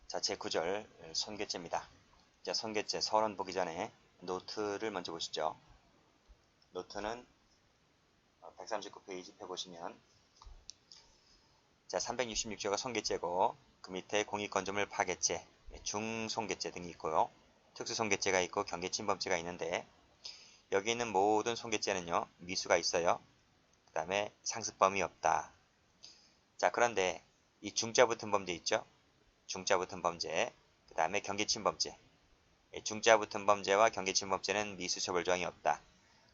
자, 제9절 손괴죄입니다. 자, 손괴죄 서론 보기 전에 노트를 먼저 보시죠. 노트는 139페이지 펴보시면 자, 366조가 손괴죄고 그 밑에 공익건조물 파괴죄, 중손괴죄 등이 있고요. 특수손괴죄가 있고 경계침범죄가 있는데 여기 있는 모든 손괴죄는요. 미수가 있어요. 그 다음에 상습범위 없다. 자, 그런데 이 중자 붙은 범죄 있죠? 중자 붙은 범죄, 그 다음에 경계침범죄. 중자 붙은 범죄와 경계침범죄는 미수 처벌 조항이 없다.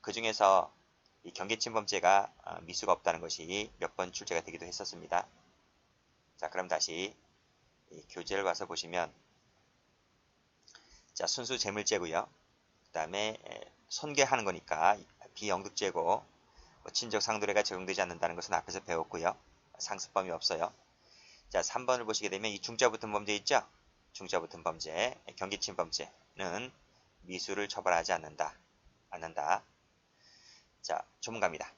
그 중에서 이 경계침범죄가 미수가 없다는 것이 몇 번 출제가 되기도 했었습니다. 자, 그럼 다시 이 교재를 와서 보시면 자, 순수 재물죄고요. 그 다음에 손괴하는 거니까 비영득죄고 뭐 친족 상도례가 적용되지 않는다는 것은 앞에서 배웠고요. 상습범위 없어요. 자, 3번을 보시게 되면 이 중자 붙은 범죄 있죠? 중자 붙은 범죄, 경계침범죄는 미수를 처벌하지 않는다. 자, 조문갑니다.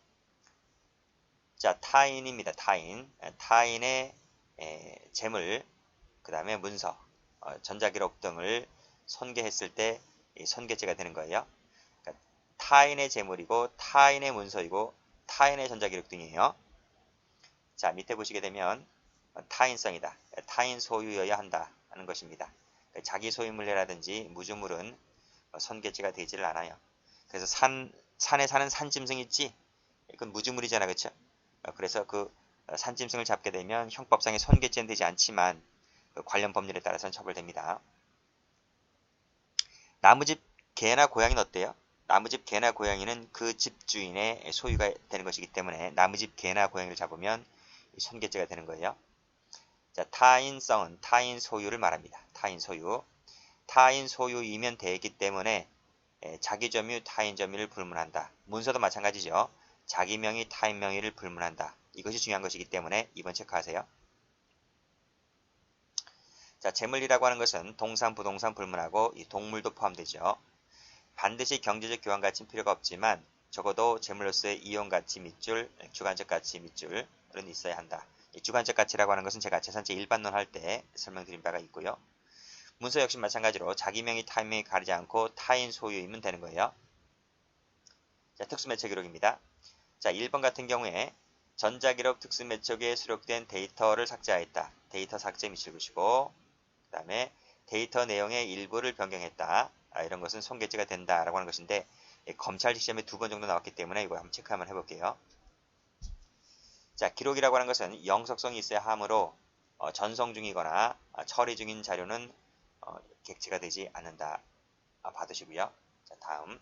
자, 타인입니다. 타인의 재물, 그 다음에 문서, 전자기록 등을 손괴했을 때 손괴죄가 되는 거예요. 그러니까 타인의 재물이고 타인의 문서이고 타인의 전자기록 등이에요. 자, 밑에 보시게 되면 타인성이다. 타인 소유여야 한다 하는 것입니다. 자기 소유물이라든지 무주물은 손괴죄가 되지를 않아요. 그래서 산에 사는 산짐승 있지? 그건 무주물이잖아, 그쵸? 그래서 그 산짐승을 잡게 되면 형법상의 손괴죄는 되지 않지만 그 관련 법률에 따라서는 처벌됩니다. 나무집 개나 고양이는 어때요? 나무집 개나 고양이는 그 집주인의 소유가 되는 것이기 때문에 나무집 개나 고양이를 잡으면 손괴죄가 되는 거예요. 자, 타인성은 타인 소유를 말합니다. 타인 소유. 타인 소유이면 되기 때문에 자기 점유, 타인 점유를 불문한다. 문서도 마찬가지죠. 자기 명의, 타인 명의를 불문한다. 이것이 중요한 것이기 때문에 2번 체크하세요. 자, 재물이라고 하는 것은 동산, 부동산 불문하고 이 동물도 포함되죠. 반드시 경제적 교환 가치는 필요가 없지만 적어도 재물로서의 이용 가치 밑줄, 주관적 가치 밑줄은 있어야 한다. 이 주관적 가치라고 하는 것은 제가 재산죄 일반론 할 때 설명드린 바가 있고요. 문서 역시 마찬가지로 자기 명의, 타인 명의 가리지 않고 타인 소유이면 되는 거예요. 자, 특수매체 기록입니다. 자, 1번 같은 경우에 전자기록 특수매체에 수록된 데이터를 삭제하였다. 데이터 삭제 밑줄 그시고 그 다음에 데이터 내용의 일부를 변경했다. 이런 것은 손괴죄가 된다라고 하는 것인데 검찰 시험에 2번 정도 나왔기 때문에 이거 한번 체크 한번 해볼게요. 자, 기록이라고 하는 것은 영속성이 있어야 하므로 전송 중이거나 처리 중인 자료는 객체가 되지 않는다. 받으시고요. 자, 다음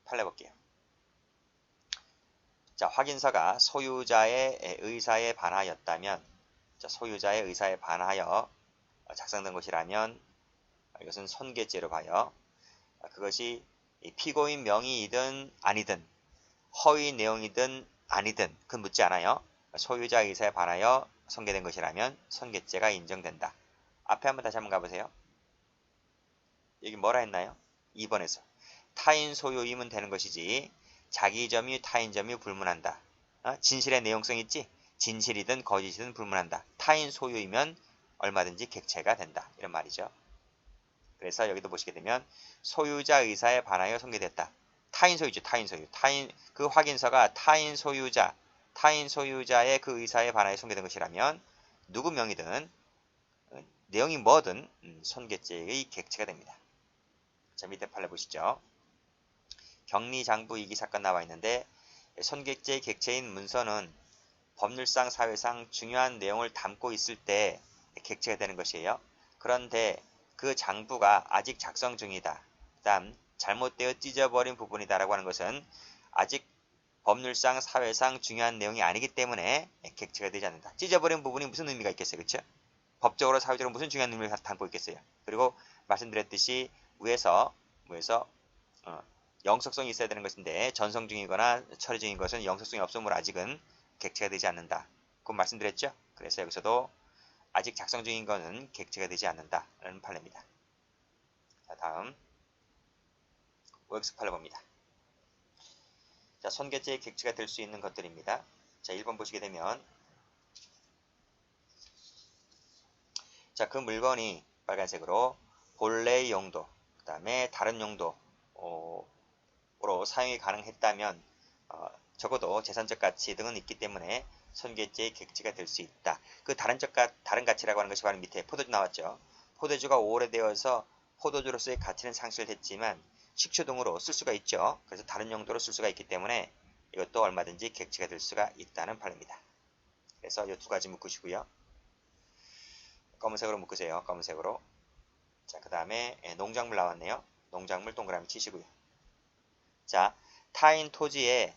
판례 볼게요. 자, 확인서가 소유자의 의사에 반하였다면, 자, 소유자의 의사에 반하여 작성된 것이라면 이것은 손괴죄로 봐요. 그것이 피고인 명의이든 아니든 허위 내용이든 아니든 그건 묻지 않아요. 소유자 의사에 반하여 손괴된 것이라면 손괴죄가 인정된다. 앞에 한번 다시 한번 가보세요. 여기 뭐라 했나요? 2번에서 타인 소유이면 되는 것이지 자기 점유 타인 점유 불문한다. 진실의 내용성 있지? 진실이든 거짓이든 불문한다. 타인 소유이면 얼마든지 객체가 된다. 이런 말이죠. 그래서 여기도 보시게 되면 소유자 의사에 반하여 손괴됐다. 타인 소유죠. 타인 소유. 그 확인서가 타인 소유자의 그 의사에 반하여 손괴된 것이라면 누구 명의든 내용이 뭐든 손괴죄의 객체가 됩니다. 자, 밑에 판례 보시죠. 격리장부 이기 사건 나와 있는데 손괴죄의 객체인 문서는 법률상 사회상 중요한 내용을 담고 있을 때 객체가 되는 것이에요. 그런데 그 장부가 아직 작성 중이다. 다음 잘못되어 찢어버린 부분이다 라고 하는 것은 아직 법률상 사회상 중요한 내용이 아니기 때문에 객체가 되지 않는다. 찢어버린 부분이 무슨 의미가 있겠어요. 그렇죠? 법적으로 사회적으로 무슨 중요한 의미를 담고 있겠어요. 그리고 말씀드렸듯이 위에서 영속성이 있어야 되는 것인데 전송 중이거나 처리 중인 것은 영속성이 없으므로 아직은 객체가 되지 않는다. 그건 말씀드렸죠? 그래서 여기서도 아직 작성 중인 것은 객체가 되지 않는다라는 판례입니다. 자, 다음 OX 판례 봅니다. 자, 손괴죄의 객체가 될 수 있는 것들입니다. 자, 1번 보시게 되면 자, 그 물건이 빨간색으로 본래의 용도, 그 다음에 다른 용도로 사용이 가능했다면 적어도 재산적 가치 등은 있기 때문에 손괴죄의 객지가 될 수 있다. 그 다른 가치라고 하는 것이 바로 밑에 포도주 나왔죠. 포도주가 오래되어서 포도주로서의 가치는 상실했지만 식초 등으로 쓸 수가 있죠. 그래서 다른 용도로 쓸 수가 있기 때문에 이것도 얼마든지 객지가 될 수가 있다는 판례입니다. 그래서 이 두 가지 묶으시고요. 검은색으로 묶으세요. 검은색으로. 자, 그 다음에 농작물 나왔네요. 농작물 동그라미 치시고요. 자, 타인 토지에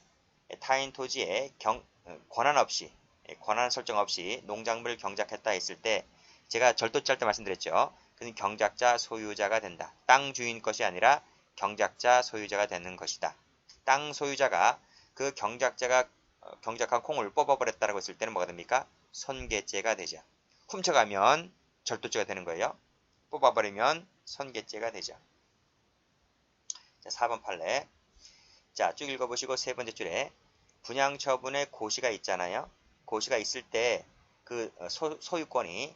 권한 설정 없이 농작물을 경작했다 했을 때 제가 절도치 할 때 말씀드렸죠. 그는 경작자 소유자가 된다. 땅 주인 것이 아니라 경작자 소유자가 되는 것이다. 땅 소유자가 그 경작자가 경작한 콩을 뽑아버렸다고 했을 때는 뭐가 됩니까? 손괴죄가 되죠. 훔쳐가면 절도죄가 되는 거예요. 뽑아버리면 손괴죄가 되죠. 자, 4번 판례. 자, 쭉 읽어보시고 세 번째 줄에 분양처분에 고시가 있잖아요. 고시가 있을 때 그 소유권이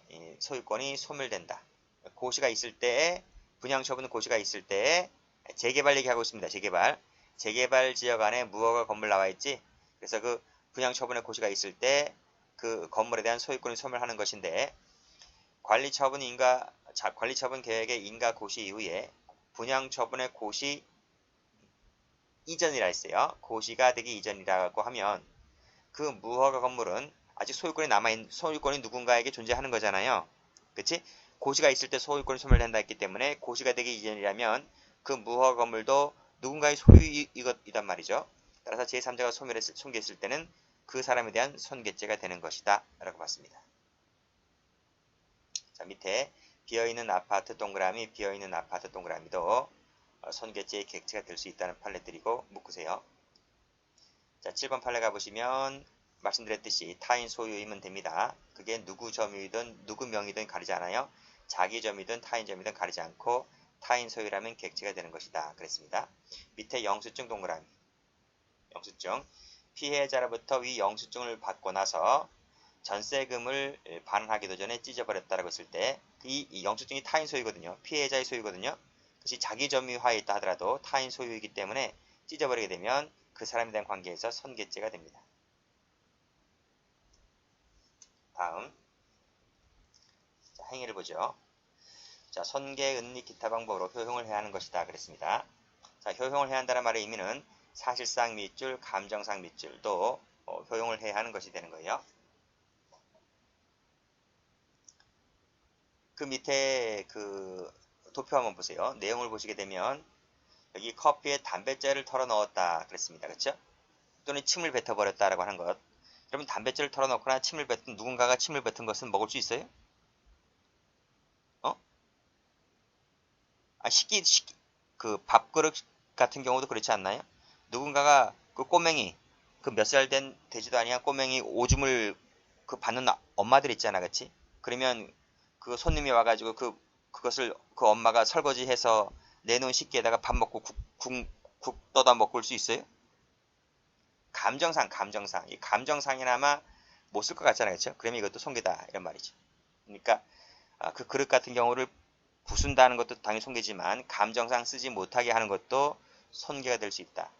소멸된다. 고시가 있을 때 분양처분 고시가 있을 때 재개발 얘기하고 있습니다. 재개발 지역 안에 무허가 건물 나와 있지. 그래서 그 분양처분의 고시가 있을 때 그 건물에 대한 소유권이 소멸하는 것인데 관리처분 계획의 인가 고시 이후에 분양처분의 고시 이전이라 했어요. 고시가 되기 이전이라고 하면 그 무허가 건물은 아직 소유권이 누군가에게 존재하는 거잖아요. 그치? 고시가 있을 때 소유권이 소멸된다 했기 때문에 고시가 되기 이전이라면 그 무허가 건물도 누군가의 소유이단 말이죠. 따라서 제3자가 손괴했을 때는 그 사람에 대한 손괴죄가 되는 것이다 라고 봤습니다. 자, 밑에 비어있는 아파트 동그라미도 손괴죄의 객체가 될 수 있다는 판례들이고 묶으세요. 자, 7번 판례 가보시면 말씀드렸듯이 타인 소유이면 됩니다. 그게 누구 점유이든 누구 명의든 가리지 않아요. 자기 점유이든 타인 점유이든 가리지 않고 타인 소유라면 객체가 되는 것이다. 그랬습니다. 밑에 영수증 동그라미. 영수증. 피해자로부터 위 영수증을 받고 나서 전세금을 반환하기도 전에 찢어버렸다라고 했을 때 이 영수증이 타인 소유거든요. 피해자의 소유거든요. 그것이 자기 점유하에 있다 하더라도 타인 소유이기 때문에 찢어버리게 되면 그 사람에 대한 관계에서 손괴죄가 됩니다. 다음 자, 행위를 보죠. 자, 손괴, 은닉, 기타 방법으로 효용을 해야 하는 것이다 그랬습니다. 자, 효용을 해야 한다는 말의 의미는 사실상 밑줄, 감정상 밑줄도 효용을 해야 하는 것이 되는 거예요. 그 밑에 그 도표 한번 보세요. 내용을 보시게 되면 여기 커피에 담뱃재를 털어 넣었다 그랬습니다. 그렇죠? 또는 침을 뱉어 버렸다라고 하는 것. 여러분 담뱃재를 털어 넣거나 누군가가 침을 뱉은 것은 먹을 수 있어요? 그 밥그릇 같은 경우도 그렇지 않나요? 누군가가 그 꼬맹이, 그 몇 살 된 되지도 아니한 꼬맹이 오줌을 그 받는 엄마들 있잖아, 그치? 그러면 그 손님이 와가지고 그것을 그 엄마가 설거지해서 내놓은 식기에다가 밥 먹고 국 떠다 먹을 수 있어요? 감정상. 이 감정상이나마 못 쓸 것 같잖아요, 그쵸? 그러면 이것도 손괴다, 이런 말이죠. 그러니까 그 그릇 같은 경우를 부순다는 것도 당연히 손괴지만 감정상 쓰지 못하게 하는 것도 손괴가 될 수 있다.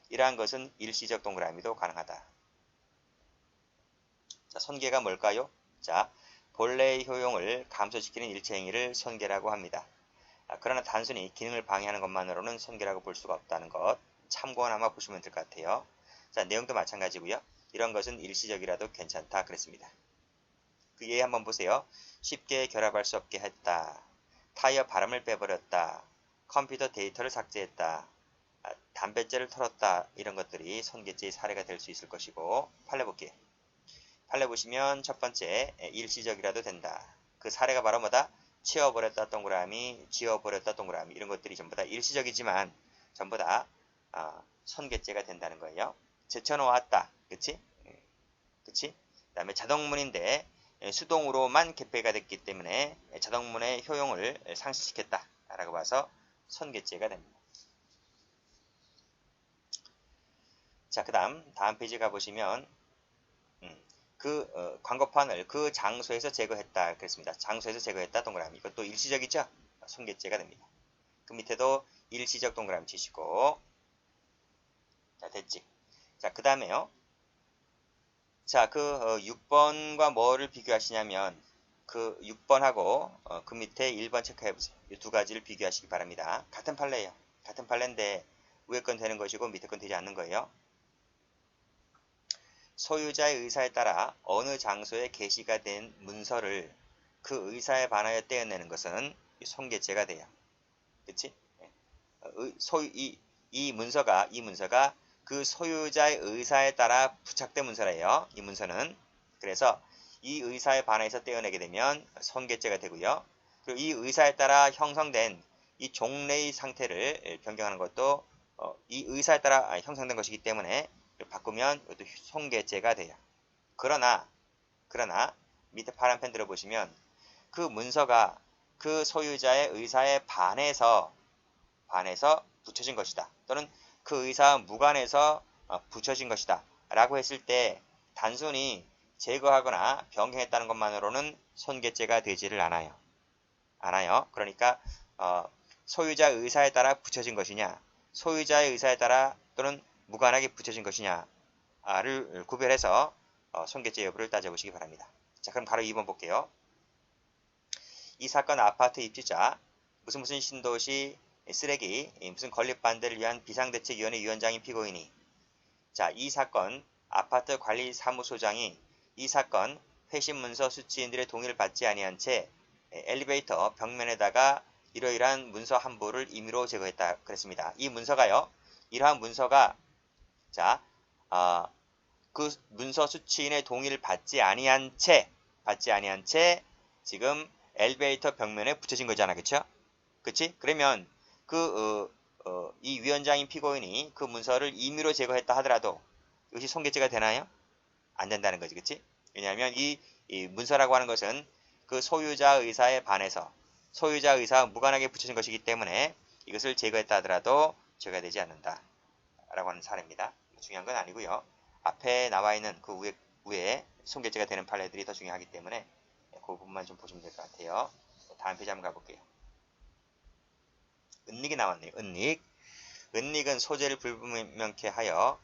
이러한 것은 일시적 동그라미도 가능하다. 자, 손괴가 뭘까요? 자, 본래의 효용을 감소시키는 일체 행위를 손괴라고 합니다. 그러나 단순히 기능을 방해하는 것만으로는 손괴라고 볼 수가 없다는 것 참고하나마 보시면 될 것 같아요. 자, 내용도 마찬가지고요. 이런 것은 일시적이라도 괜찮다 그랬습니다. 그 예에 한번 보세요. 쉽게 결합할 수 없게 했다. 타이어 바람을 빼버렸다. 컴퓨터 데이터를 삭제했다. 담뱃재를 털었다. 이런 것들이 손괴죄의 사례가 될 수 있을 것이고 판례 볼게요. 판례 보시면 첫 번째 일시적이라도 된다. 그 사례가 바로 뭐다? 치워버렸다 동그라미, 지워버렸다 동그라미 이런 것들이 전부 다 일시적이지만 전부 다 손괴죄가 된다는 거예요. 제쳐놓았다. 그치? 그치? 그 다음에 자동문인데 수동으로만 개폐가 됐기 때문에 자동문의 효용을 상실시켰다 라고 봐서 손괴죄가 됩니다. 자, 그 다음 페이지 가보시면 광고판을 그 장소에서 제거했다 그랬습니다. 장소에서 제거했다 동그라미. 이것도 일시적이죠? 손괴죄가 됩니다. 그 밑에도 일시적 동그라미 치시고. 자, 됐지? 자, 그 다음에요. 자, 6번과 뭐를 비교하시냐면 그 6번하고 그 밑에 1번 체크해보세요. 이 두 가지를 비교하시기 바랍니다. 같은 판례예요. 같은 판례인데 위에 건 되는 것이고 밑에 건 되지 않는 거예요. 소유자의 의사에 따라 어느 장소에 게시가 된 문서를 그 의사에 반하여 떼어내는 것은 손괴죄가 돼요. 그치? 이 문서가 그 소유자의 의사에 따라 부착된 문서래요. 이 문서는. 그래서 이 의사에 반해서 떼어내게 되면 손괴죄가 되고요. 그리고 이 의사에 따라 형성된 이 종래의 상태를 변경하는 것도 이 의사에 따라 형성된 것이기 때문에 바꾸면 이것도 손괴죄가 돼요. 그러나 밑에 파란 펜 들어보시면 그 문서가 그 소유자의 의사에 반해서 붙여진 것이다. 또는 그 의사와 무관해서 붙여진 것이다. 라고 했을 때 단순히 제거하거나 변경했다는 것만으로는 손괴죄가 되지를 않아요. 그러니까 소유자 의사에 따라 붙여진 것이냐, 소유자의 의사에 따라 또는 무관하게 붙여진 것이냐를 구별해서 손괴죄 여부를 따져보시기 바랍니다. 자, 그럼 바로 2번 볼게요. 이 사건 아파트 입주자 무슨 신도시 쓰레기 무슨 건립반대를 위한 비상대책위원회 위원장인 피고인이 자, 이 사건 아파트 관리사무소장이 이 사건 회신문서 수취인들의 동의를 받지 아니한 채 엘리베이터 벽면에다가 이러이러한 문서 한 부를 임의로 제거했다 그랬습니다. 이 문서가요. 이러한 문서가 자, 그 문서 수취인의 동의를 받지 아니한 채 지금 엘리베이터 벽면에 붙여진 거잖아. 그쵸? 그치? 그러면 이 위원장인 피고인이 그 문서를 임의로 제거했다 하더라도 이것이 손괴죄가 되나요? 안 된다는 거지. 그치? 왜냐하면 이 문서라고 하는 것은 그 소유자 의사에 반해서 소유자 의사와 무관하게 붙여진 것이기 때문에 이것을 제거했다 하더라도 제거가 되지 않는다. 라고 하는 사례입니다. 중요한 건 아니고요. 앞에 나와 있는 그 위에 손괴죄가 되는 판례들이 더 중요하기 때문에 그 부분만 좀 보시면 될 것 같아요. 다음 페이지 한번 가볼게요. 은닉이 나왔네요. 은닉은 소재를 불분명케 하여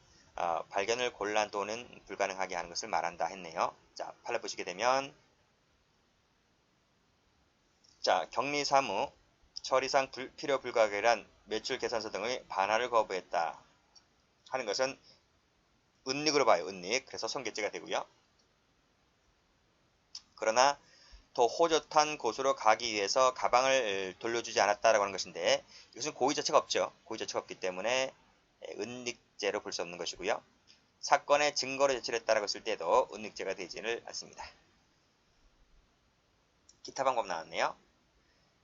발견을 곤란 또는 불가능하게 하는 것을 말한다 했네요. 자, 판례 보시게 되면 자, 격리사무 처리상 필요 불가결한 매출 계산서 등의 반환을 거부했다 하는 것은 은닉으로 봐요. 은닉. 그래서 손괴죄가 되고요. 그러나 더 호젓한 곳으로 가기 위해서 가방을 돌려주지 않았다라고 하는 것인데 이것은 고의 자체가 없죠. 고의 자체가 없기 때문에 은닉죄로 볼 수 없는 것이고요. 사건의 증거로 제출했다라고 했을 때도 은닉죄가 되지는 않습니다. 기타 방법 나왔네요.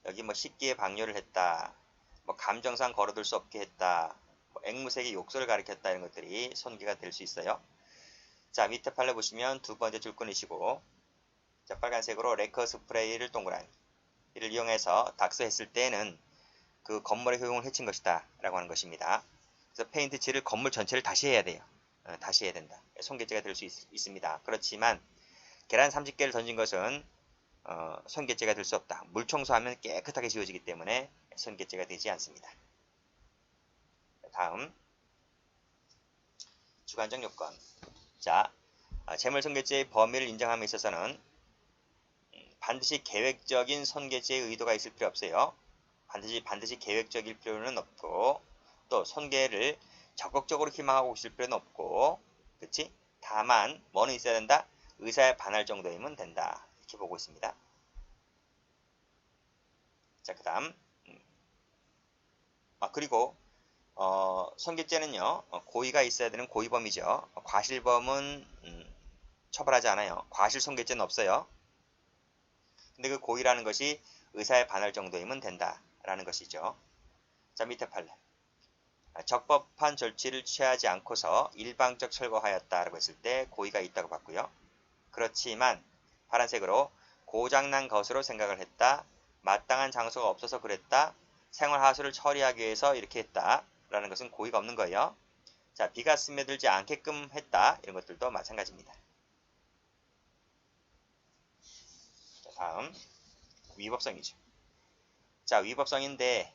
여기 뭐 식기에 방뇨를 했다. 뭐 감정상 걸어둘 수 없게 했다. 뭐 앵무새에게 욕설을 가리켰다. 이런 것들이 손괴가 될 수 있어요. 자, 밑에 판례 보시면 두 번째 줄권이시고 자, 빨간색으로 레커 스프레이를 동그라미 이를 이용해서 닥스했을 때는 그 건물의 효용을 해친 것이다 라고 하는 것입니다. 그래서 페인트 칠을 건물 전체를 다시 해야 돼요. 다시 해야 된다. 손괴죄가 될 수 있습니다. 그렇지만 계란 30개를 던진 것은 손괴죄가 될 수 없다. 물 청소하면 깨끗하게 지워지기 때문에 손괴죄가 되지 않습니다. 다음 주관적 요건. 자, 재물손괴죄의 범위를 인정함에 있어서는 반드시 계획적인 손괴죄의 의도가 있을 필요 없어요. 반드시 계획적일 필요는 없고 또 손괴를 적극적으로 희망하고 있을 필요는 없고 그치? 다만 뭐는 있어야 된다? 의사에 반할 정도이면 된다. 이렇게 보고 있습니다. 자, 그 다음 그리고 손괴죄는요 고의가 있어야 되는 고의범이죠. 과실범은 처벌하지 않아요. 과실손괴죄는 없어요. 근데 그 고의라는 것이 의사에 반할 정도이면 된다라는 것이죠. 자, 밑에 판례. 적법한 절취를 취하지 않고서 일방적 철거하였다라고 했을 때 고의가 있다고 봤고요. 그렇지만 파란색으로 고장난 것으로 생각을 했다. 마땅한 장소가 없어서 그랬다. 생활하수를 처리하기 위해서 이렇게 했다라는 것은 고의가 없는 거예요. 자, 비가 스며들지 않게끔 했다. 이런 것들도 마찬가지입니다. 다음 위법성이죠. 자, 위법성인데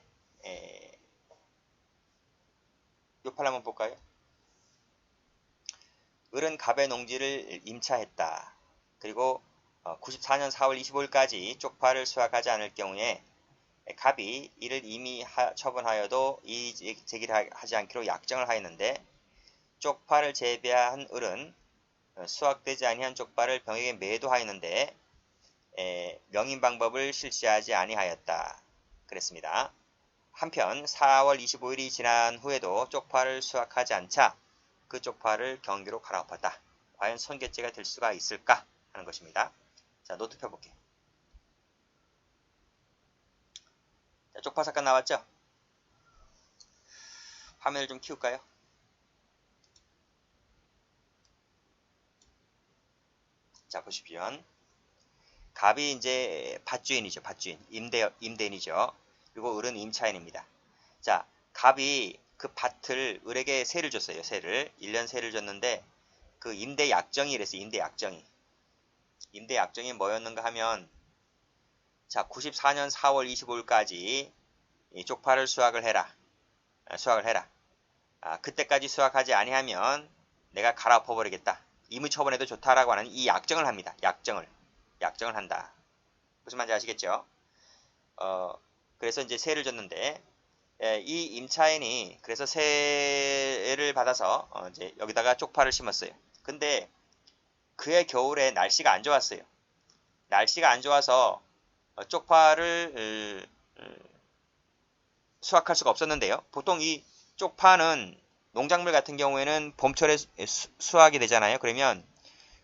요팔 한번 볼까요? 을은 갑의 농지를 임차했다. 그리고 94년 4월 25일까지 쪽파를 수확하지 않을 경우에 갑이 이를 이미 처분하여도 이의 제기를 하지 않기로 약정을 하였는데 쪽파를 재배한 을은 수확되지 아니한 쪽파를 병에게 매도하였는데 명인 방법을 실시하지 아니하였다. 그랬습니다. 한편 4월 25일이 지난 후에도 쪽파를 수확하지 않자 그 쪽파를 경기로 갈아엎었다. 과연 손괴죄가 될 수가 있을까 하는 것입니다. 자, 노트 펴볼게요. 자, 쪽파 사건 나왔죠? 화면을 좀 키울까요? 자, 보시면 갑이 이제 밭주인이죠. 밭주인. 임대인이죠. 그리고 을은 임차인입니다. 자, 갑이 그 밭을 을에게 세를 줬어요. 세를. 1년 세를 줬는데 그 임대 약정이 이랬어요. 임대 약정이. 임대 약정이 뭐였는가 하면 자, 94년 4월 25일까지 이 쪽파를 수확을 해라. 그때까지 수확하지 아니하면 내가 갈아엎어 버리겠다. 임의 처분해도 좋다라고 하는 이 약정을 합니다. 약정을 한다. 무슨 말인지 아시겠죠? 그래서 이제 세를 줬는데 이 임차인이 그래서 세를 받아서 이제 여기다가 쪽파를 심었어요. 근데 그해 겨울에 날씨가 안 좋았어요. 날씨가 안 좋아서 쪽파를 수확할 수가 없었는데요. 보통 이 쪽파는 농작물 같은 경우에는 봄철에 수확이 되잖아요. 그러면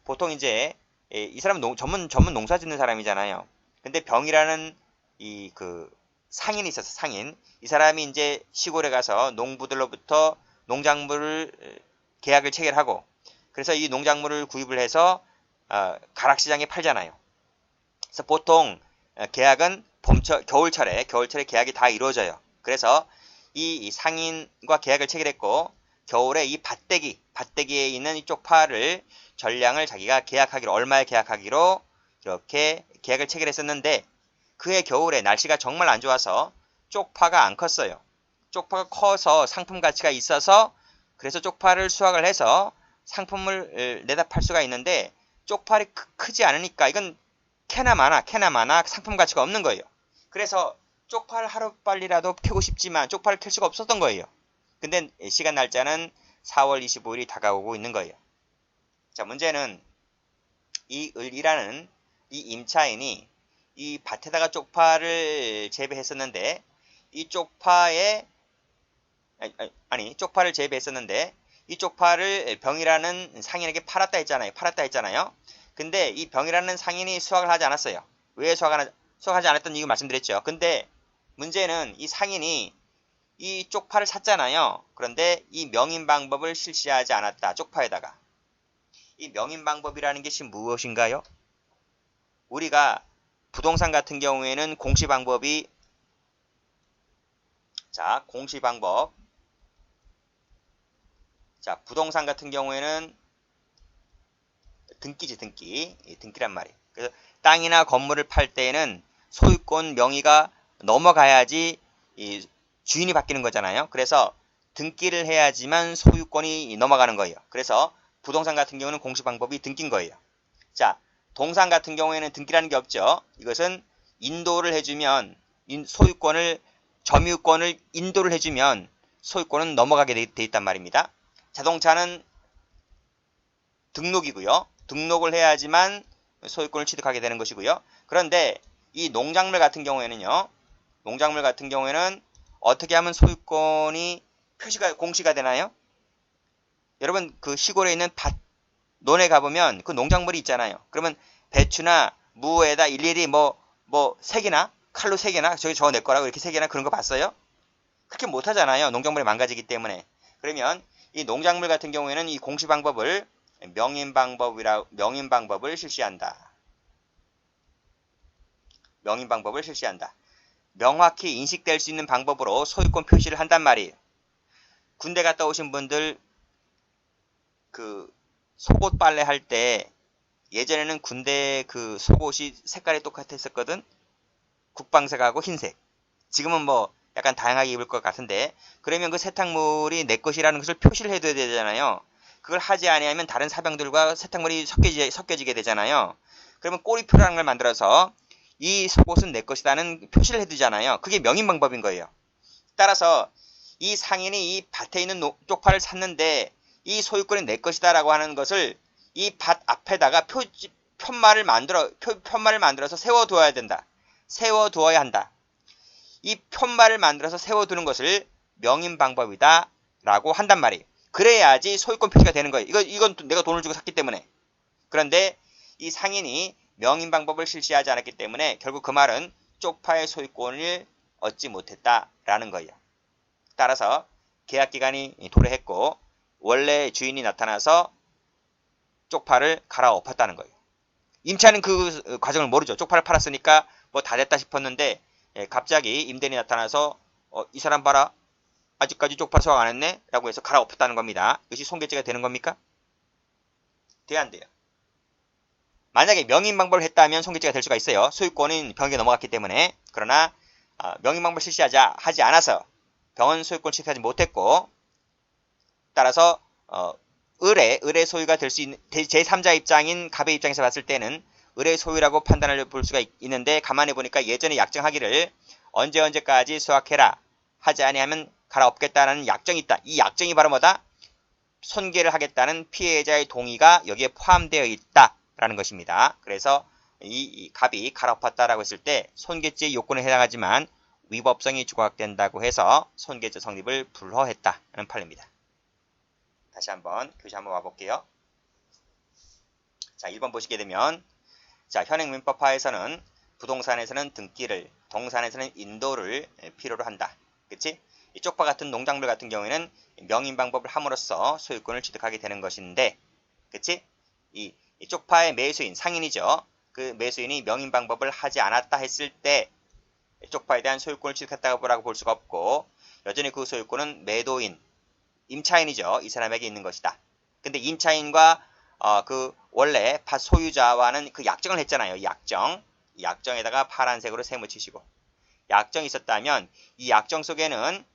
보통 이제 이 사람은 전문 농사 짓는 사람이잖아요. 근데 병이라는 이 그 상인이 있어서 상인. 이 사람이 이제 시골에 가서 농부들로부터 농작물을 계약을 체결하고 그래서 이 농작물을 구입을 해서 가락시장에 팔잖아요. 그래서 보통 계약은 겨울철에 계약이 다 이루어져요. 그래서 이 상인과 계약을 체결했고 겨울에 이 밭대기에 있는 이 쪽파를 전량을 자기가 얼마에 계약하기로 이렇게 계약을 체결했었는데 그해 겨울에 날씨가 정말 안 좋아서 쪽파가 안 컸어요. 쪽파가 커서 상품 가치가 있어서 그래서 쪽파를 수확을 해서 상품을 내다 팔 수가 있는데 쪽파를 크지 않으니까 이건 캐나 마나 상품 가치가 없는 거예요. 그래서 쪽파를 하루빨리라도 캐고 싶지만 쪽파를 캘 수가 없었던 거예요. 근데 시간 날짜는 4월 25일이 다가오고 있는 거예요. 자, 문제는 이 을이라는 이 임차인이 이 밭에다가 쪽파를 재배했었는데 이 쪽파를 재배했었는데 이 쪽파를 병이라는 상인에게 팔았다 했잖아요. 근데 이 병이라는 상인이 수확을 하지 않았어요. 왜 수확하지 않았던 이유 말씀드렸죠. 근데 문제는 이 상인이 이 쪽파를 샀잖아요. 그런데 이 명인 방법을 실시하지 않았다. 쪽파에다가. 이 명인 방법이라는 것이 무엇인가요? 우리가 부동산 같은 경우에는 공시 방법. 자, 부동산 같은 경우에는 등기란 말이에요. 그래서 땅이나 건물을 팔 때에는 소유권 명의가 넘어가야지 이 주인이 바뀌는 거잖아요. 그래서 등기를 해야지만 소유권이 넘어가는 거예요. 그래서 부동산 같은 경우는 공시 방법이 등기인 거예요. 자, 동산 같은 경우에는 등기라는 게 없죠. 이것은 인도를 해주면 점유권을 인도를 해주면 소유권은 넘어가게 돼 있단 말입니다. 자동차는 등록이고요. 등록을 해야지만 소유권을 취득하게 되는 것이고요. 그런데 이 농작물 같은 경우에는 어떻게 하면 소유권이 공시가 되나요? 여러분 그 시골에 있는 논에 가보면 그 농작물이 있잖아요. 그러면 배추나 무에다 일일이 색이나 칼로 색이나 저거 내 거라고 이렇게 색이나 그런 거 봤어요? 그렇게 못 하잖아요. 농작물이 망가지기 때문에. 그러면 이 농작물 같은 경우에는 이 공시 방법을 명인 방법을 실시한다. 명확히 인식될 수 있는 방법으로 소유권 표시를 한단 말이에요. 군대 갔다 오신 분들 그 속옷 빨래 할 때 예전에는 군대 그 속옷이 색깔이 똑같았었거든. 국방색하고 흰색. 지금은 뭐 약간 다양하게 입을 것 같은데, 그러면 그 세탁물이 내 것이라는 것을 표시를 해둬야 되잖아요. 그걸 하지 아니하면 다른 사병들과 세탁물이 섞여지게 되잖아요. 그러면 꼬리표라는 걸 만들어서 이 속옷은 내 것이라는 표시를 해두잖아요. 그게 명인 방법인 거예요. 따라서 이 상인이 이 밭에 있는 쪽파를 샀는데 이 소유권이 내 것이다라고 하는 것을 이 밭 앞에다가 편말을 만들어서 세워두어야 된다. 세워두어야 한다. 이 편말을 만들어서 세워두는 것을 명인 방법이다 라고 한단 말이에요. 그래야지 소유권 표시가 되는 거예요. 이건 내가 돈을 주고 샀기 때문에. 그런데 이 상인이 명인 방법을 실시하지 않았기 때문에 결국 그 말은 쪽파의 소유권을 얻지 못했다라는 거예요. 따라서 계약기간이 도래했고 원래 주인이 나타나서 쪽파를 갈아엎었다는 거예요. 임차인은 그 과정을 모르죠. 쪽파를 팔았으니까 뭐 다 됐다 싶었는데 갑자기 임대인이 나타나서 이 사람 봐라. 아직까지 쪽파 수확 안 했네? 라고 해서 갈아엎었다는 겁니다. 이것이 손괴죄가 되는 겁니까? 돼야 안 돼요. 만약에 명인 방법을 했다면 손괴죄가 될 수가 있어요. 소유권은 병에게 넘어갔기 때문에. 그러나 명인 방법을 하지 않아서 병은 소유권 취득하지 못했고, 따라서 을의 소유가 될 수 있는 제3자 입장인 갑의 입장에서 봤을 때는 을의 소유라고 판단을 볼 수가 있는데, 가만히 보니까 예전에 약정하기를 언제까지 수확해라 하지 아니하면 갈아엎겠다는 약정이 있다. 이 약정이 바로 뭐다? 손괴를 하겠다는 피해자의 동의가 여기에 포함되어 있다라는 것입니다. 그래서 이 갑이 갈아엎었다라고 했을 때 손괴죄의 요건에 해당하지만 위법성이 조각된다고 해서 손괴죄 성립을 불허했다는 판례입니다. 다시 한번 교시 한번 와볼게요. 자, 1번 보시게 되면, 자, 현행민법하에서는 부동산에서는 등기를, 동산에서는 인도를 필요로 한다. 그치? 이 쪽파 같은 농작물 같은 경우에는 명인 방법을 함으로써 소유권을 취득하게 되는 것인데, 그치? 이 쪽파의 매수인, 상인이죠. 그 매수인이 명인 방법을 하지 않았다 했을 때 쪽파에 대한 소유권을 취득했다고 볼 수가 없고, 여전히 그 소유권은 매도인, 임차인이죠. 이 사람에게 있는 것이다. 근데 임차인과 그 원래 밭 소유자와는 그 약정을 했잖아요. 이 약정에다가 파란색으로 세무치시고, 약정이 있었다면 이 약정 속에는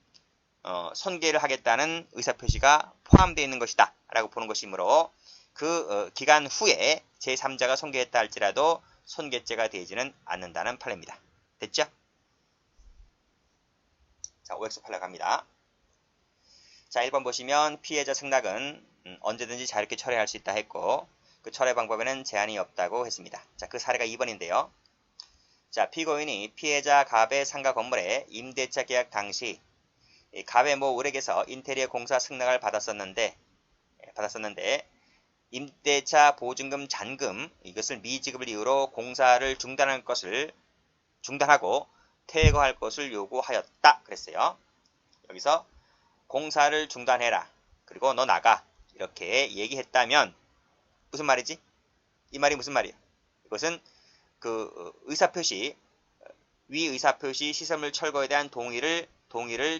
손괴를 하겠다는 의사표시가 포함되어 있는 것이다 라고 보는 것이므로 그 기간 후에 제3자가 손괴했다 할지라도 손괴죄가 되지는 않는다는 판례입니다. 됐죠? 자, OX 판례 갑니다. 자, 1번 보시면 피해자 승낙은 언제든지 자유롭게 철회할 수 있다 했고, 그 철회 방법에는 제한이 없다고 했습니다. 자, 그 사례가 2번인데요. 자, 피고인이 피해자 갑의 상가 건물에 임대차 계약 당시 갑의 모 을에게서 인테리어 공사 승낙을 받았었는데 임대차 보증금 잔금 이것을 미지급을 이유로 공사를 중단하고 퇴거할 것을 요구하였다 그랬어요. 여기서 공사를 중단해라. 그리고 너 나가. 이렇게 얘기했다면 무슨 말이지? 이 말이 무슨 말이에요? 이것은 그 의사표시, 위 의사표시 시설물 철거에 대한 동의를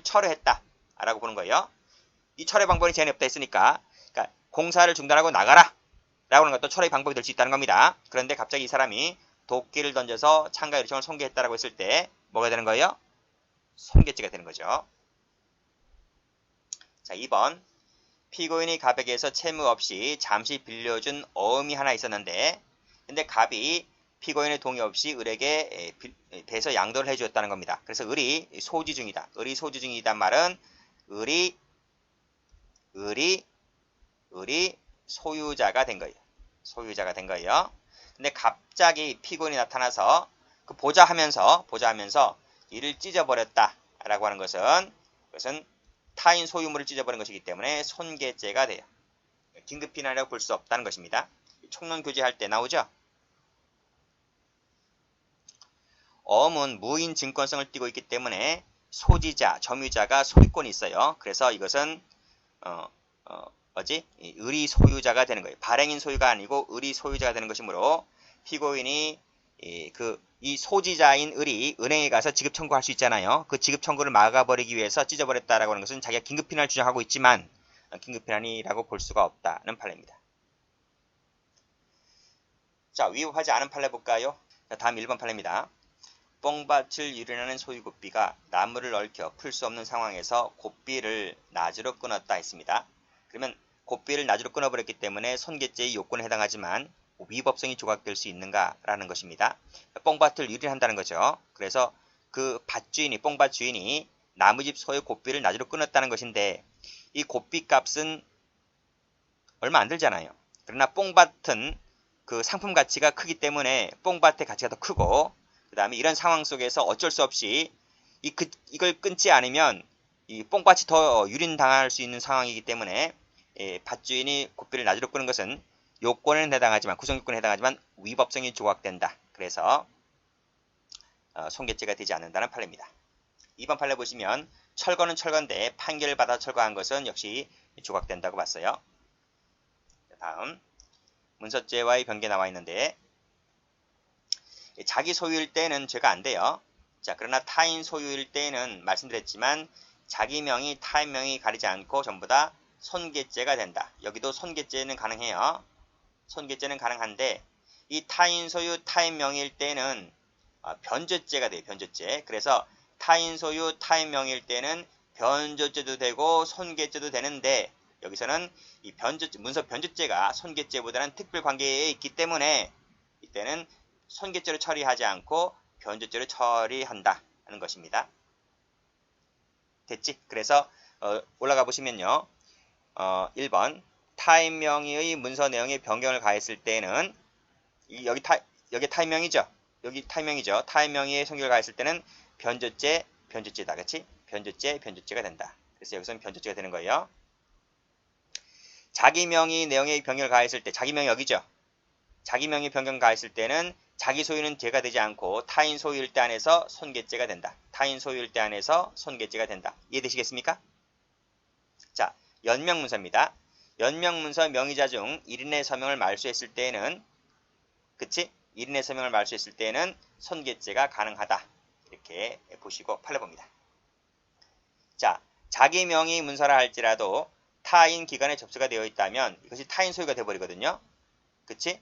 철회했다 라고 보는 거예요. 이 철회 방법이 제한이 없다 했으니까, 그러니까 공사를 중단하고 나가라 라고 하는 것도 철회 방법이 될 수 있다는 겁니다. 그런데 갑자기 이 사람이 도끼를 던져서 창가 유리창을 손괴했다라고 했을 때 뭐가 되는 거예요? 손괴죄가 되는 거죠. 자, 2번. 피고인이 갑에게서 채무 없이 잠시 빌려준 어음이 하나 있었는데, 근데 갑이 피고인의 동의 없이 을에게 대서 양도를 해주었다는 겁니다. 그래서 을이 소지 중이다. 을이 소지 중이란 말은 을이 소유자가 된 거예요. 소유자가 된 거예요. 근데 갑자기 피고인이 나타나서 그 보자 하면서 이를 찢어버렸다라고 하는 것은 타인 소유물을 찢어버린 것이기 때문에 손괴죄가 돼요. 긴급피난이라고 볼 수 없다는 것입니다. 총론 교제할 때 나오죠. 어음은 무인 증권성을 띠고 있기 때문에 소지자, 점유자가 소유권이 있어요. 그래서 이것은 을이 소유자가 되는 거예요. 발행인 소유가 아니고 을이 소유자가 되는 것이므로 피고인이 이 소지자인 을이 은행에 가서 지급 청구할 수 있잖아요. 그 지급 청구를 막아버리기 위해서 찢어버렸다라고 하는 것은 자기가 긴급피난을 주장하고 있지만 긴급피난이라고 볼 수가 없다는 판례입니다. 자, 위법하지 않은 판례 볼까요? 자, 다음 1번 판례입니다. 뽕밭을 유린하는 소유고삐가 나무를 얽혀 풀 수 없는 상황에서 고삐를 낫으로 끊었다 했습니다. 그러면 고삐를 낫으로 끊어버렸기 때문에 손괴죄의 요건에 해당하지만 위법성이 조각될 수 있는가라는 것입니다. 뽕밭을 유린한다는 거죠. 그래서 그 밭주인이, 뽕밭 주인이 나무집 소유 고삐를 낫으로 끊었다는 것인데 이 고삐 값은 얼마 안 들잖아요. 그러나 뽕밭은 그 상품 가치가 크기 때문에 뽕밭의 가치가 더 크고, 그 다음에 이런 상황 속에서 어쩔 수 없이 이걸 끊지 않으면 이 뽕밭이 더 유린당할 수 있는 상황이기 때문에 밭주인이 고삐를 낫으로 끄는 것은 요건에는 해당하지만, 구성요건에 해당하지만 위법성이 조각된다. 그래서 손괴죄가 되지 않는다는 판례입니다. 2번 판례 보시면 철거는 철거인데 판결을 받아 철거한 것은 역시 조각된다고 봤어요. 다음 문서죄와의 변경이 나와 있는데 자기 소유일 때는 죄가 안 돼요. 자, 그러나 타인 소유일 때는 말씀드렸지만 자기 명의, 타인 명의 가리지 않고 전부 다 손괴죄가 된다. 여기도 손괴죄는 가능해요. 손괴죄는 가능한데 이 타인 소유, 타인 명의일 때는 변조죄가 돼요. 변조죄. 그래서 타인 소유, 타인 명의일 때는 변조죄도 되고 손괴죄도 되는데 여기서는 이 문서 변조죄가 손괴죄보다는 특별 관계에 있기 때문에 이때는 손괴죄로 처리하지 않고 변조죄로 처리한다 하는 것입니다. 됐지? 그래서 올라가 보시면요. 1번 타인 명의의 문서 내용에 변경을 가했을 때는 여기 타인 명의죠. 여기 타인 명의죠. 타인 명의의 성격을 가했을 때는 변조죄, 변조죄다. 그렇지? 변조죄, 변조죄가 된다. 그래서 여기서는 변조죄가 되는 거예요. 자기 명의 내용의 변경을 가했을 때, 자기 명의 여기죠. 자기 명의 변경 가했을 때는 자기 소유는 죄가 되지 않고 타인 소유일 때 안에서 손괴죄가 된다. 타인 소유일 때 안에서 손괴죄가 된다. 이해되시겠습니까? 자, 연명문서입니다. 연명문서 명의자 중 1인의 서명을 말소했을 때에는, 그치? 1인의 서명을 말소했을 때에는 손괴죄가 가능하다. 이렇게 보시고 판례 봅니다. 자, 자기 명의 문서라 할지라도 타인 기관에 접수가 되어 있다면 이것이 타인 소유가 되어버리거든요. 그치?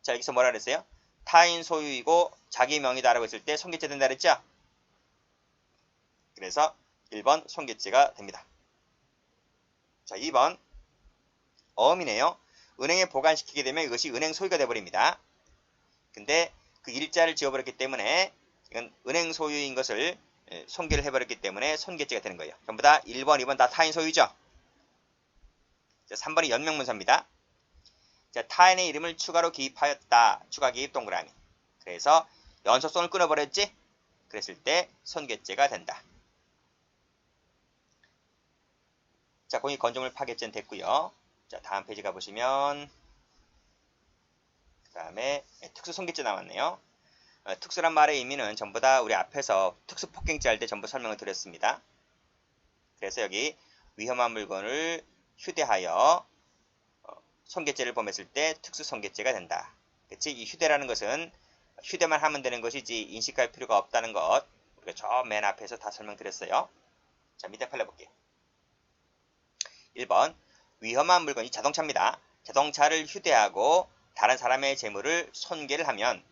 자, 여기서 뭐라 그랬어요? 타인 소유이고 자기 명의다라고 했을 때 손괴죄 된다 그랬죠? 그래서 1번 손괴죄가 됩니다. 자, 2번 어음이네요. 은행에 보관시키게 되면 이것이 은행 소유가 되어버립니다. 근데 그 일자를 지워버렸기 때문에 이건 은행 소유인 것을 손괴를 해버렸기 때문에 손괴죄가 되는 거예요. 전부 다 1번, 2번 다 타인 소유죠. 자, 3번이 연명문서입니다. 자, 타인의 이름을 추가로 기입하였다. 추가 기입 동그라미. 그래서 연속성을 끊어버렸지? 그랬을 때 손괴죄가 된다. 자, 공익 건조물 파괴죄는 됐고요. 자, 다음 페이지 가보시면 그 다음에 특수 손괴죄 나왔네요. 특수란 말의 의미는 전부 다 우리 앞에서 특수 폭행죄 할 때 전부 설명을 드렸습니다. 그래서 여기 위험한 물건을 휴대하여 손괴죄를 범했을 때 특수 손괴죄가 된다. 그치? 이 휴대라는 것은 휴대만 하면 되는 것이지 인식할 필요가 없다는 것 우리가 저 맨 앞에서 다 설명드렸어요. 자, 밑에 판례 볼게요. 1번 위험한 물건이 자동차입니다. 자동차를 휴대하고 다른 사람의 재물을 손괴를 하면,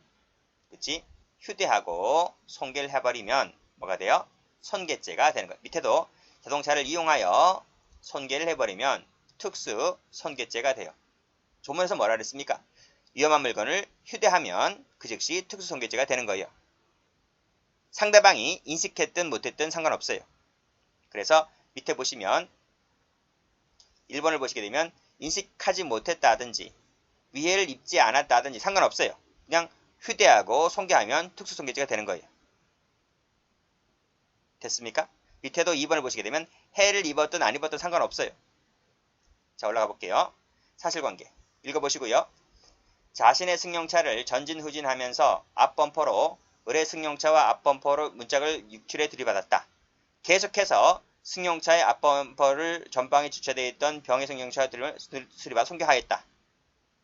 그치? 휴대하고 손괴를 해버리면 뭐가 돼요? 손괴죄가 되는 거예요. 밑에도 자동차를 이용하여 손괴를 해버리면 특수 손괴죄가 돼요. 조문에서 뭐라 그랬습니까? 위험한 물건을 휴대하면 그 즉시 특수 손괴죄가 되는 거예요. 상대방이 인식했든 못했든 상관없어요. 그래서 밑에 보시면 1번을 보시게 되면 인식하지 못했다든지 위해를 입지 않았다든지 상관없어요. 그냥 휴대하고 손괴하면 특수 손괴죄가 되는 거예요. 됐습니까? 밑에도 2번을 보시게 되면 해를 입었든 안 입었든 상관없어요. 자, 올라가 볼게요. 사실관계 읽어보시고요. 자신의 승용차를 전진후진하면서 앞범퍼로 을의 승용차와 앞범퍼로 문짝을 육출에 들이받았다. 계속해서 승용차의 앞범퍼를 전방에 주차되어 있던 병의 승용차를 들이받아 손괴하였다.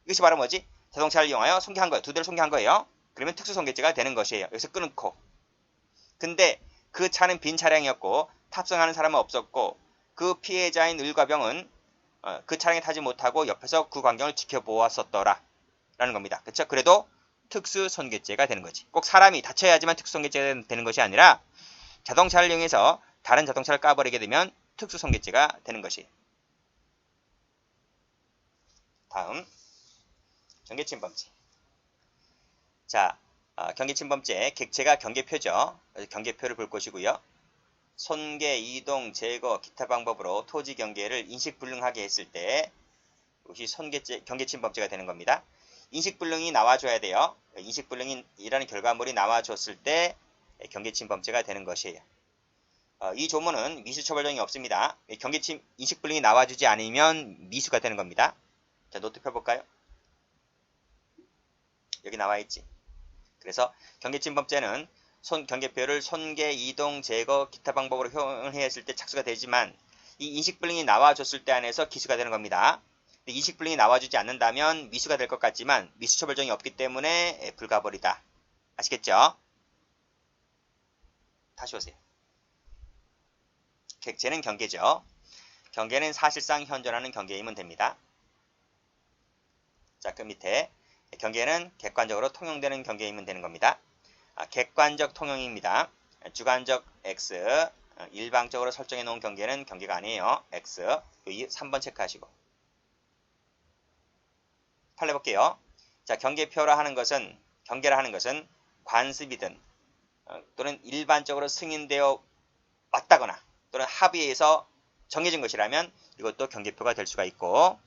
이것이 바로 뭐지? 자동차를 이용하여 손괴한 거예요. 두 대를 손괴한 거예요. 그러면 특수손괴죄가 되는 것이에요. 여기서 끊고. 근데 그 차는 빈 차량이었고 탑승하는 사람은 없었고 그 피해자인 을과 병은 그 차량에 타지 못하고 옆에서 그 광경을 지켜보았었더라. 라는 겁니다. 그쵸? 그래도 특수 손괴죄가 되는 거지. 꼭 사람이 다쳐야지만 특수 손괴죄가 되는 것이 아니라 자동차를 이용해서 다른 자동차를 까버리게 되면 특수 손괴죄가 되는 것이. 다음 경계침범죄. 자, 경계침범죄 객체가 경계표죠. 경계표를 볼 것이고요. 손괴, 이동, 제거, 기타 방법으로 토지 경계를 인식불능하게 했을 때 이것이 경계침범죄가 되는 겁니다. 인식불능이 나와줘야 돼요. 인식불능이라는 결과물이 나와줬을 때 경계침범죄가 되는 것이에요. 이 조문은 미수처벌정이 없습니다. 인식불능이 나와주지 않으면 미수가 되는 겁니다. 자, 노트 펴볼까요? 여기 나와있지. 그래서 경계침범죄는 경계표를 손괴, 이동, 제거, 기타 방법으로 표현했을 때 착수가 되지만 이 인식불능이 나와줬을 때 안에서 기수가 되는 겁니다. 인식불능이 나와주지 않는다면 미수가 될 것 같지만 미수처벌정이 없기 때문에 불가벌이다. 아시겠죠? 다시 오세요. 객체는 경계죠. 경계는 사실상 현존하는 경계이면 됩니다. 자, 그 밑에 경계는 객관적으로 통용되는 경계이면 되는 겁니다. 객관적 통용입니다. 주관적 X, 일방적으로 설정해 놓은 경계는 경계가 아니에요. X, 3번 체크하시고. 팔려볼게요. 자, 경계라 하는 것은 관습이든 또는 일반적으로 승인되어 왔다거나 또는 합의해서 정해진 것이라면 이것도 경계표가 될 수가 있고,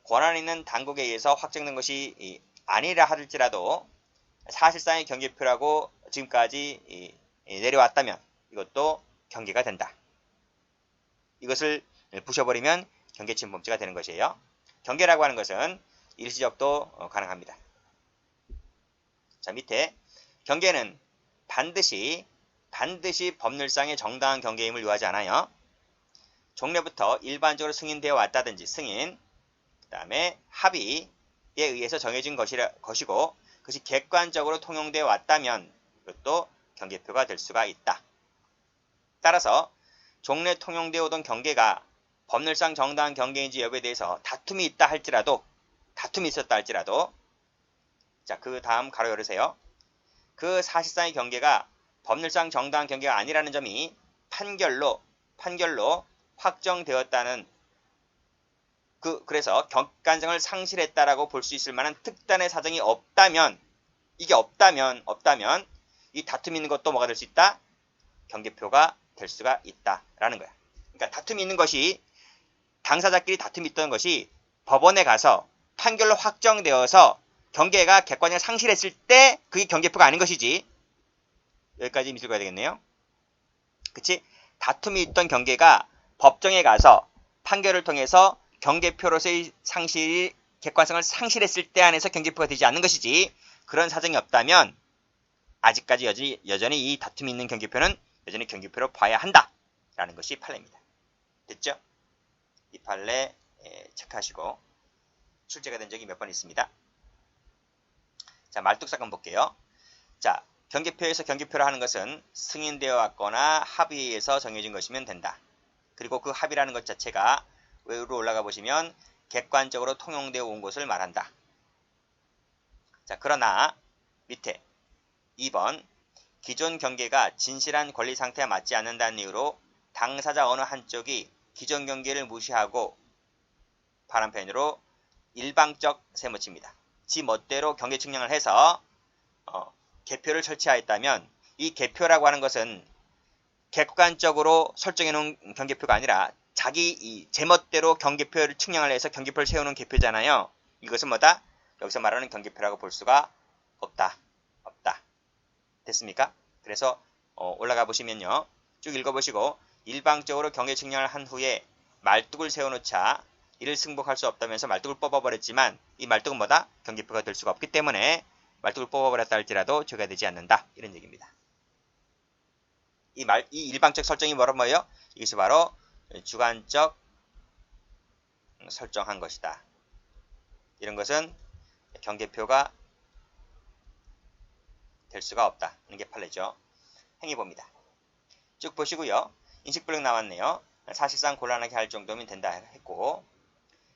권한 있는 당국에 의해서 확정된 것이 아니라 할지라도 사실상의 경계표라고 지금까지 내려왔다면 이것도 경계가 된다. 이것을 부셔버리면 경계침범죄가 되는 것이에요. 경계라고 하는 것은 일시적도 가능합니다. 자, 밑에 경계는 반드시 법률상의 정당한 경계임을 요하지 않아요. 종래부터 일반적으로 승인되어 왔다든지 승인, 그 다음에 합의에 의해서 정해진 것이고 그것이 객관적으로 통용되어 왔다면 이것도 경계표가 될 수가 있다. 따라서 종래 통용되어 오던 경계가 법률상 정당한 경계인지 여부에 대해서 다툼이 있었다 할지라도 자, 그 다음 가로 열으세요. 그 사실상의 경계가 법률상 정당한 경계가 아니라는 점이 판결로 확정되었다는 그래서 객관성을 상실했다라고 볼 수 있을 만한 특단의 사정이 없다면 이 다툼이 있는 것도 뭐가 될 수 있다? 경계표가 될 수가 있다라는 거야. 그러니까 다툼이 있는 것이 당사자끼리 다툼이 있던 것이 법원에 가서 판결로 확정되어서 경계가 객관성을 상실했을 때 그게 경계표가 아닌 것이지. 여기까지 미술 가야 되겠네요. 그치? 다툼이 있던 경계가 법정에 가서 판결을 통해서 경계표로서의 객관성을 상실했을 때 안에서 경계표가 되지 않는 것이지, 그런 사정이 없다면 아직까지 여전히 이 다툼이 있는 경계표는 여전히 경계표로 봐야 한다라는 것이 판례입니다. 됐죠? 이 판례 체크하시고 출제가 된 적이 몇 번 있습니다. 자, 말뚝사건 볼게요. 자, 경계표에서 경계표라 하는 것은 승인되어 왔거나 합의에서 정해진 것이면 된다. 그리고 그 합의라는 것 자체가 위로 올라가 보시면 객관적으로 통용되어 온 것을 말한다. 자, 그러나 밑에 2번 기존 경계가 진실한 권리 상태와 맞지 않는다는 이유로 당사자 어느 한쪽이 기존 경계를 무시하고 바람 표현으로 일방적 세무치입니다. 지 멋대로 경계 측량을 해서 개표를 설치하였다면 이 개표라고 하는 것은 객관적으로 설정해 놓은 경계표가 아니라 자기 제멋대로 경계표를 측량을 해서 경계표를 세우는 개표잖아요. 이것은 뭐다? 여기서 말하는 경계표라고 볼 수가 없다. 됐습니까? 그래서 올라가 보시면요. 쭉 읽어보시고 일방적으로 경계 측량을 한 후에 말뚝을 세워놓자 이를 승복할 수 없다면서 말뚝을 뽑아버렸지만 이 말뚝은 뭐다? 경계표가 될 수가 없기 때문에 말뚝을 뽑아버렸다 할지라도 죄가 되지 않는다. 이런 얘기입니다. 이 일방적 설정이 뭐예요? 이것이 바로 주관적 설정한 것이다. 이런 것은 경계표가 될 수가 없다. 이게 판례죠. 행위봅니다. 쭉 보시고요. 인식불능 나왔네요. 사실상 곤란하게 할 정도면 된다 했고,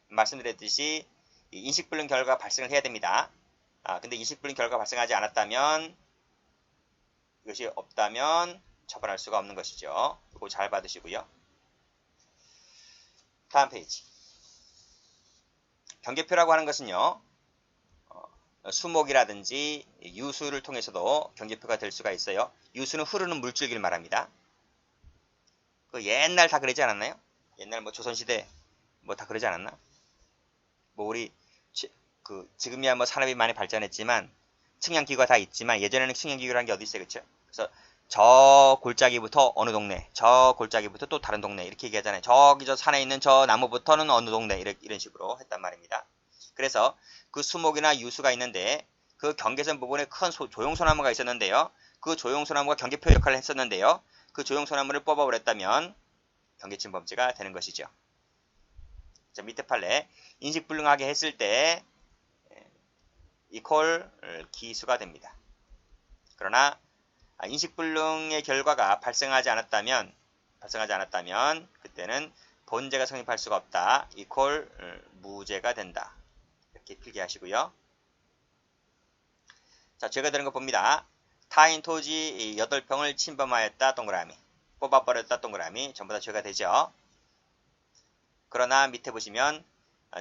말씀드렸듯이 인식불능 결과가 발생을 해야 됩니다. 근데 인식불능 결과가 발생하지 않았다면, 이것이 없다면 처벌할 수가 없는 것이죠. 이거 잘 받으시고요. 다음 페이지. 경계표라고 하는 것은요, 수목이라든지 유수를 통해서도 경계표가 될 수가 있어요. 유수는 흐르는 물줄기를 말합니다. 그 옛날 다 그러지 않았나요? 옛날 뭐 조선시대 뭐 다 그러지 않았나? 뭐 우리 지금이야 뭐 산업이 많이 발전했지만 측량기구가 다 있지만 예전에는 측량기구라는 게 어디 있어요, 그렇죠? 그래서 저 골짜기부터 어느 동네, 저 골짜기부터 또 다른 동네 이렇게 얘기하잖아요. 저기 저 산에 있는 저 나무부터는 어느 동네 이런 식으로 했단 말입니다. 그래서 그 수목이나 유수가 있는데 그 경계선 부분에 큰 조용소나무가 있었는데요. 그 조용소나무가 경계표 역할을 했었는데요. 그 조용소나무를 뽑아버렸다면 경계침범죄가 되는 것이죠. 자, 밑에 판례 인식불능하게 했을 때 이퀄 기수가 됩니다. 그러나 인식불능의 결과가 발생하지 않았다면 그때는 본죄가 성립할 수가 없다. 이퀄 무죄가 된다. 이렇게 필기하시고요. 자, 죄가 되는 거 봅니다. 타인 토지 8평을 침범하였다. 동그라미. 뽑아버렸다. 동그라미. 전부 다 죄가 되죠. 그러나 밑에 보시면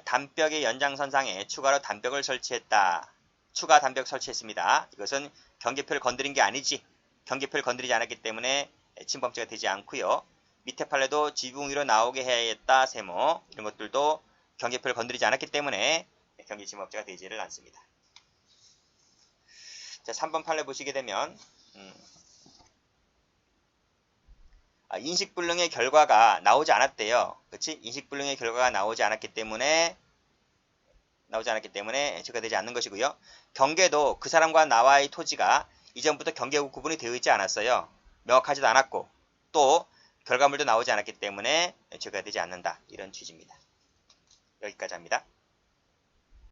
담벽의 연장선상에 추가로 담벽을 설치했다. 추가 담벽 설치했습니다. 이것은 경계표를 건드린 게 아니지. 경계표를 건드리지 않았기 때문에 침범죄가 되지 않고요. 밑에 판례도 지붕 위로 나오게 해야겠다. 세모 이런 것들도 경계표를 건드리지 않았기 때문에 경계침범죄가 되지를 않습니다. 자, 3번 판례 보시게 되면 인식불능의 결과가 나오지 않았대요. 그렇지? 인식불능의 결과가 나오지 않았기 때문에 죄가 되지 않는 것이고요. 경계도 그 사람과 나와의 토지가 이전부터 경계구 구분이 되어 있지 않았어요. 명확하지도 않았고 또 결과물도 나오지 않았기 때문에 죄가 되지 않는다. 이런 취지입니다. 여기까지 합니다.